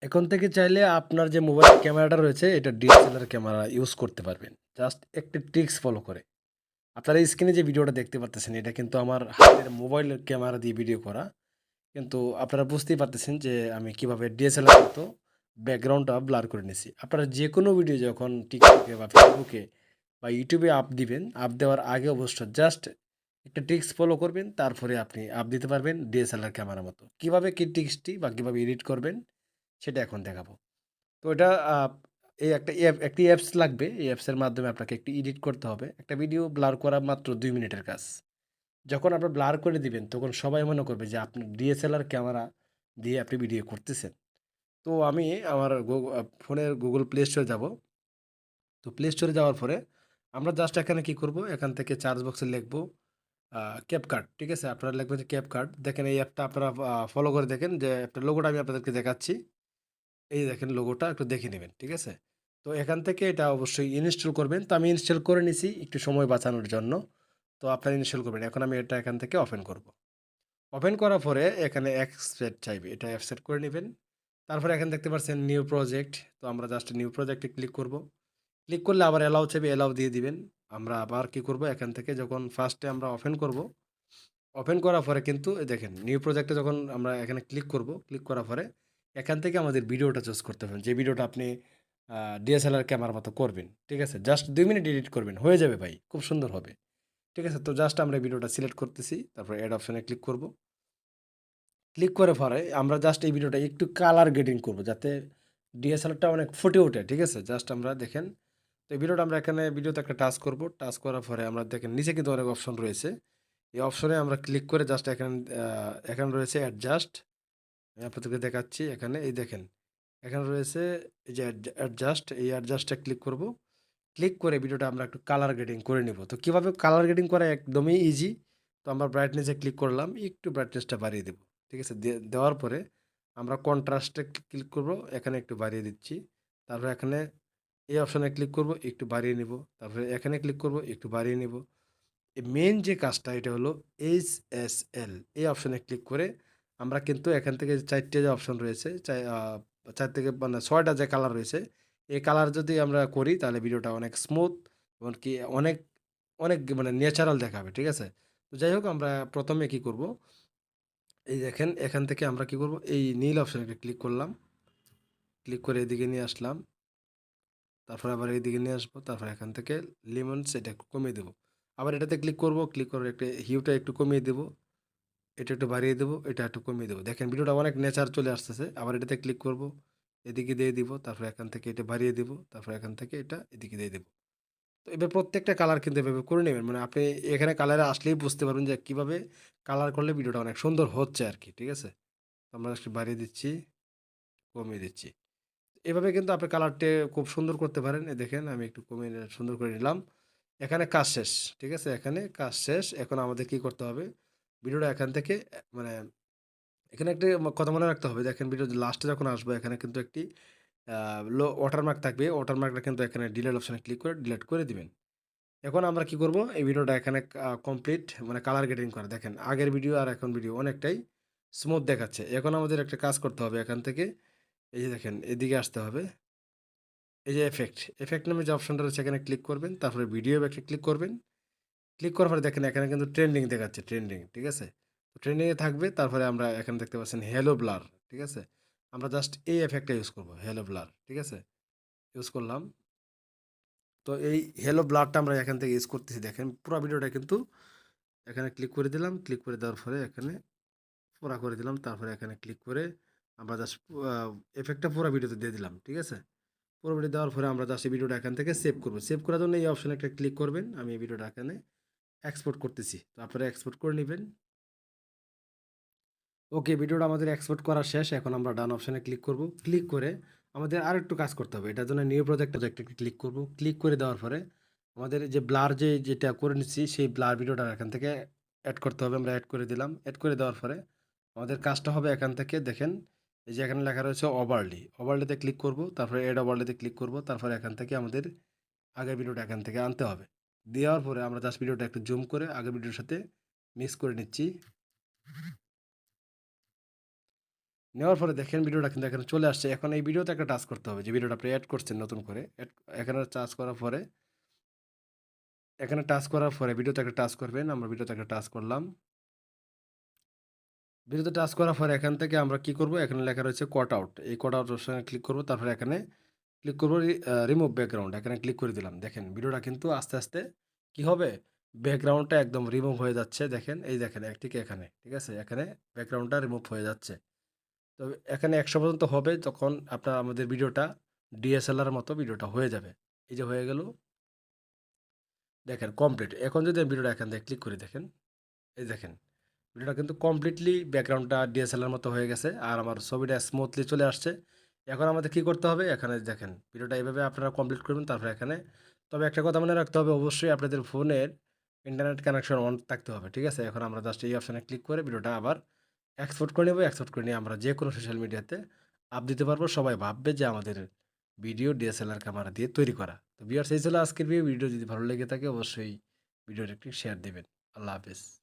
এখন থেকে চাইলে আপনার যে মোবাইল ক্যামেরাটা রয়েছে এটা ডিএসএলআর ক্যামেরা ইউজ করতে পারবেন। জাস্ট একটি ট্রিক্স ফলো করে। আপনারা স্ক্রিনে যে ভিডিওটা দেখতে পারতেছেন এটা কিন্তু আমার হাতের মোবাইলের ক্যামেরা দিয়ে ভিডিও করা। কিন্তু আপনারা বুঝতেই পারতেছেন যে আমি কিভাবে ডিএসএলআর মতো ব্যাকগ্রাউন্ডটা ব্লার করে নিছি। আপনারা যেকোনো ভিডিও যখন টিকটকে বা ফেসবুকে বা ইউটিউবে আপ দিবেন, আপ দেওয়ার আগে অবশ্য জাস্ট একটা ট্রিক্স ফলো করবেন। তারপরে আপনি আপ দিতে পারবেন ডিএসএলআর ক্যামেরার মতো। কিভাবে কি ট্রিক্সটি বা কিভাবে এডিট করবেন সেটা এখন দেখাবো। তো এটা এই একটি অ্যাপস লাগবে। এই অ্যাপসের মাধ্যমে আপনাকে একটি এডিট করতে হবে। একটা ভিডিও ব্লার করা মাত্র ২ মিনিটের কাজ। যখন আপনি ব্লার করে দিবেন, তখন সবাই মনে করবে যে আপনি ডিএসএলআর ক্যামেরা দিয়ে আপনি ভিডিও করতেছেন। তো আমি আমার ফোনের Google Play Store যাব। তো Play Store এ যাওয়ার পরে আমরা জাস্ট এখানে কি করব? এখান থেকে সার্চ বক্সে লিখব আ CapCut, ঠিক আছে? আপনারা লিখবেন যে CapCut। দেখেন এই অ্যাপটা আপনারা ফলো করে দেখেন যে অ্যাপটার লোগোটা আমি আপনাদেরকে দেখাচ্ছি। এই দেখেন লোগোটা একটু দেখে নেবেন, ঠিক আছে? তো এখান থেকে এটা অবশ্যই ইনস্টল করবেন। তো আমি ইনস্টল করে নিছি একটু সময় বাঁচানোর জন্য। তো আপনারা ইনস্টল করবেন। এখন আমি এটা এখান থেকে ওপেন করব। ওপেন করার পরে এখানে অ্যাকসেপ্ট চাইবে। এটা অ্যাকসেপ্ট করে নিবেন। তারপরে এখানে দেখতে পাচ্ছেন নিউ প্রজেক্ট। তো আমরা জাস্ট নিউ প্রজেক্টে ক্লিক করব। ক্লিক করলে আবার অ্যালাও চাইবে, অ্যালাও দিয়ে দিবেন। আমরা আবার কি করব? এখান থেকে যখন ফার্স্টে আমরা ওপেন করব, ওপেন করার পরে কিন্তু এই দেখেন নিউ প্রজেক্টে যখন আমরা এখানে ক্লিক করব, ক্লিক করার পরে এখান থেকে আমাদের ভিডিওটা চুজ করতে হবে। যে ভিডিওটা আপনি ডিএসএলআর ক্যামেরার মতো করবেন। ঠিক আছে? জাস্ট ২ মিনিট এডিট করবেন। হয়ে যাবে ভাই। খুব সুন্দর হবে। ঠিক আছে? তো জাস্ট আমরা এই ভিডিওটা সিলেক্ট করতেছি। তারপরে এড অপশনে ক্লিক করব। ক্লিক করে পরে আমরা জাস্ট এই ভিডিওটা একটু কালার গ্রেডিং করব যাতে ডিএসএলআরটা অনেক ফুটে ওঠে। ঠিক আছে? জাস্ট আমরা দেখেন। তো এই ভিডিওটা আমরা এখানে ভিডিওতে একটা টাচ করব। টাচ করার পরে আমরা দেখেন নিচে কিন্তু অনেক অপশন রয়েছে। এই অপশনে আমরা ক্লিক করে জাস্ট এখানে রয়েছে অ্যাডজাস্ট। আমি আপনাদেরকে দেখাচ্ছি এখানে এই দেখেন। এখানে রয়েছে এই যে অ্যাডজাস্ট, এই অ্যাডজাস্টে ক্লিক করব। ক্লিক করে ভিডিওটা আমরা একটু কালার গ্রেডিং করে নিব। তো কিভাবে কালার গ্রেডিং করা একদমই ইজি। তো আমরা ব্রাইটনেসে ক্লিক করলাম, একটু ব্রাইটনেসটা বাড়িয়ে দেব। ঠিক আছে? দেওয়ার পরে আমরা কন্ট্রাস্টে ক্লিক করব, এখানে একটু বাড়িয়ে দিচ্ছি। তারপর এখানে এই অপশনে ক্লিক করব, একটু বাড়িয়ে নিব। তারপরে এখানে ক্লিক করব, একটু বাড়িয়ে নিব। মেইন যে কাজটা এটা হলো এইচএসএল, এই অপশনে ক্লিক করে আমরা কিন্তু এখান থেকে ৪ টে যে অপশন রয়েছে ৪ থেকে মানে ৬ টা যে কালার রয়েছে, এই কালার যদি আমরা করি তাহলে ভিডিওটা অনেক স্মুথ এমনকি অনেক, অনেক মানে ন্যাচারাল দেখাবে। ঠিক আছে? তো যাই হোক আমরা ১ম এ কি করব? এই দেখেন এখান থেকে আমরা কি করব? এই নীল অপশনে একটা ক্লিক করলাম। ক্লিক করে এদিকে নিয়ে আসলাম। তারপর আবার এইদিকে নিয়ে আসবো। তারপর এখান থেকে লেমনস এটা একটু কমিয়ে দেব। আবার এটাতে ক্লিক করব। ক্লিক করে একটা হিউটা একটু কমিয়ে দেব। এটা একটু বাড়িয়ে দেব, এটা একটু কমিয়ে দেব। দেখেন ভিডিওটা অনেক নেচার চলে আসতেছে। আবার এটাতে ক্লিক করব। এদিকে দিয়ে দিব। তারপর এখান থেকে এটা বাড়িয়ে দিব। তারপর এখান থেকে এটা এদিকে দিয়ে দেব। তো এবার প্রত্যেকটা কালার কিন্তু এভাবে করে নেবেন। মানে আপনি এখানে কালারে আসলেই বুঝতে পারবেন যে কিভাবে কালার করলে ভিডিওটা অনেক সুন্দর হচ্ছে আরকি। ঠিক আছে? তো আমরা একটু বাড়িয়ে দিচ্ছি, কমিয়ে দিচ্ছি। এভাবে কিন্তু আপনি কালারটা খুব সুন্দর করতে পারেন। দেখেন আমি একটু কমিয়ে সুন্দর করে নিলাম। এখানে কাজ শেষ। ঠিক আছে? এখানে কাজ শেষ। এখন আমাদের কি করতে হবে? ভিডিওটা এখান থেকে মানে এখানে একটা কথা মনে রাখতে হবে। দেখেন ভিডিওর লাস্টে যখন আসবো এখানে কিন্তু একটি আ ওয়াটারমার্ক থাকবে। ওয়াটারমার্কটা কিন্তু এখানে ডিলিট অপশনে ক্লিক করে ডিলিট করে দিবেন। এখন আমরা কি করব? এই ভিডিওটা এখানে কমপ্লিট মানে কালার গ্রেডিং করা। দেখেন আগের ভিডিও আর এখন ভিডিও অনেকটাই স্মুথ দেখাচ্ছে। এখন আমাদের একটা কাজ করতে হবে এখান থেকে এই যে দেখেন এদিকে আসতে হবে। এই যে ইফেক্ট, ইফেক্ট নামে যে অপশনটা রয়েছে এখানে ক্লিক করবেন। তারপরে ভিডিও ইফেক্টে ক্লিক করবেন। ক্লিক করার পরে দেখেন এখানে কিন্তু ট্রেন্ডিং দেখাচ্ছে, ট্রেন্ডিং। ঠিক আছে? তো ট্রেন্ডিং এ থাকবে। তারপরে আমরা এখানে দেখতে পাচ্ছেন হেলো ব্লার। ঠিক আছে? আমরা জাস্ট এই ইফেক্টটা ইউজ করব। Hello blur. ঠিক আছে? ইউজ করলাম। তো এই হেলো ব্লারটা আমরা এখান থেকে ইউজ করতেছি দেখেন পুরা ভিডিওটা কিন্তু এখানে ক্লিক করে দিলাম। ক্লিক করে দেওয়ার পরে এখানে পুরা করে দিলাম। তারপরে এখানে ক্লিক করে আমরা জাস্ট আ ইফেক্টটা পুরা ভিডিওতে দিয়ে দিলাম। ঠিক আছে? পুরো ভিডিও দেওয়ার পরে আমরা জাস্ট এই ভিডিওটা এখান থেকে সেভ করব। সেভ করার জন্য এই অপশনে একটা ক্লিক করবেন। আমি এই ভিডিওটা এখানে এক্সপোর্ট করতেছি। তো আপনারা এক্সপোর্ট করে নিবেন। ওকে, ভিডিওটা আমাদের এক্সপোর্ট করা শেষ। এখন আমরা ডান অপশনে ক্লিক করব। ক্লিক করে আমাদের আরেকটু কাজ করতে হবে। এটার জন্য নিউ প্রজেক্টে ক্লিক করব। ক্লিক করে দেওয়ার পরে আমাদের যে ব্লার যেটা করে নিচ্ছি সেই ব্লার ভিডিওটা এখান থেকে এড করতে হবে। আমরা এড করে দিলাম। এড করে দেওয়ার পরে আমাদের কাজটা হবে এখান থেকে দেখেন এই যে এখানে লেখা রয়েছে ওভারলি। ওভারলিতে ক্লিক করব। তারপরে এড ওভারলিতে ক্লিক করব। তারপরে এখান থেকে আমাদের আগের ভিডিওটা এখান থেকে আনতে হবে। দেওয়ার পরে আমরা জাস্ট ভিডিওটা একটু জুম করে আগের ভিডিওর সাথে মিক্স করে নিচ্ছি। নেওয়ার পরে দেখেন ভিডিওটা কিন্তু এখানে চলে আসছে। এখন এই ভিডিওতে একটা টাচ করতে হবে যে ভিডিওটা আপনি এড করছেন নতুন করে। এখানে টাচ করার পরে ভিডিওতে একটা টাচ করবেন। আমরা ভিডিওতে একটা টাচ করলাম। ভিডিওতে টাচ করার পরে এখান থেকে আমরা কি করব? এখানে লেখা রয়েছে কাট আউট। এই কাট আউট অপশনে ক্লিক করব। তারপরে এখানে ক্লিক করব রিমুভ ব্যাকগ্রাউন্ড। এখানে ক্লিক করে দিলাম। দেখেন ভিডিওটা কিন্তু আস্তে, আস্তে কি হবে? ব্যাকগ্রাউন্ডটা একদম রিমুভ হয়ে যাচ্ছে। দেখেন, এই দেখেন ঠিক এখানে। ঠিক আছে? এখানে ব্যাকগ্রাউন্ডটা রিমুভ হয়ে যাচ্ছে। তো এখানে ১০০ পর্যন্ত হবে তখন আপনার আমাদের ভিডিওটা DSLR মতো ভিডিওটা হয়ে যাবে। এই যে হয়ে গেল। দেখেন কমপ্লিট। এখন যদি আমি ভিডিওটা এখান থেকে ক্লিক করি দেখেন, এই দেখেন ভিডিওটা কিন্তু কমপ্লিটলি ব্যাকগ্রাউন্ডটা DSLR মতো হয়ে গেছে। আর আমার ছবিটা স্মুথলি চলে আসছে। এখন আমাদের কি করতে হবে? এখানে দেখেন ভিডিওটা এভাবে আপনারা কমপ্লিট করবেন। তারপরে এখানে তবে একটা কথা মনে রাখতে হবে অবশ্যই আপনাদের ফোনের ইন্টারনেট কানেকশন অন থাকতে হবে। ঠিক আছে? এখন আমরা জাস্ট এই অপশনে ক্লিক করে ভিডিওটা আবার এক্সপোর্ট করে নেব। এক্সপোর্ট করে নিয়ে আমরা যেকোনো সোশ্যাল মিডিয়াতে আপ দিতে পারবো। সবাই ভাববে যে আমাদের ভিডিও DSLR ক্যামেরা দিয়ে তৈরি করা। তো ভিউয়ার্স এই ছিল আজকের ভিডিও। ভিডিও যদি ভালো লেগে থাকে অবশ্যই ভিডিওটা একটু শেয়ার দিবেন। আল্লাহ হাফেজ।